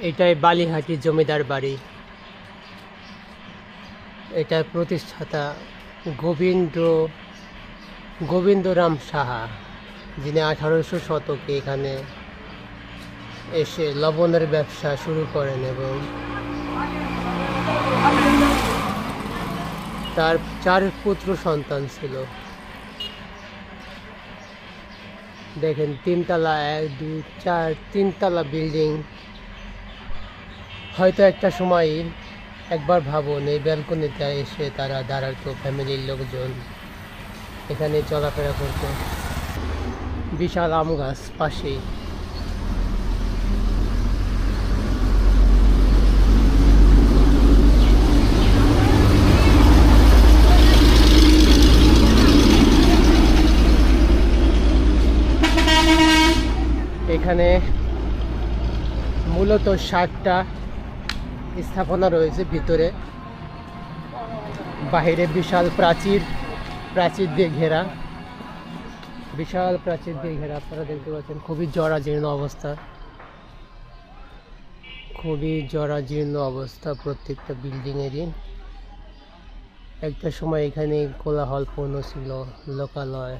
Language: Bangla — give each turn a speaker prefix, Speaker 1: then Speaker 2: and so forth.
Speaker 1: এটাই বালিহাটি জমিদার বাড়ি। এটার প্রতিষ্ঠাতা গোবিন্দরাম সাহা, যিনি 1800 শতকে এখানে এসে লবণের ব্যবসা শুরু করেন এবং তার 4 পুত্র সন্তান ছিল। দেখেন 3 তলা, 1 2 4 3 তলা বিল্ডিং। হয়তো একটা সময় একবার ভাবুন, এই ব্যালকনিতে এসে তারা দাঁড়াতো, ফ্যামিলির লোকজন এখানে চলাফেরা করত। বিশাল আম গাছ পাশেই। এখানে মূলত 60টা স্থাপনা রয়েছে ভিতরে। বাহিরে বিশাল প্রাচীর দিয়ে ঘেরা, বিশাল প্রাচীর দিয়ে ঘেরা। আপনারা দেখতে পাচ্ছেন খুবই জরাজীর্ণ অবস্থা, প্রত্যেকটা বিল্ডিংয়েরই। একটা সময় এখানে কোলাহলপূর্ণ ছিল, লোকালয়।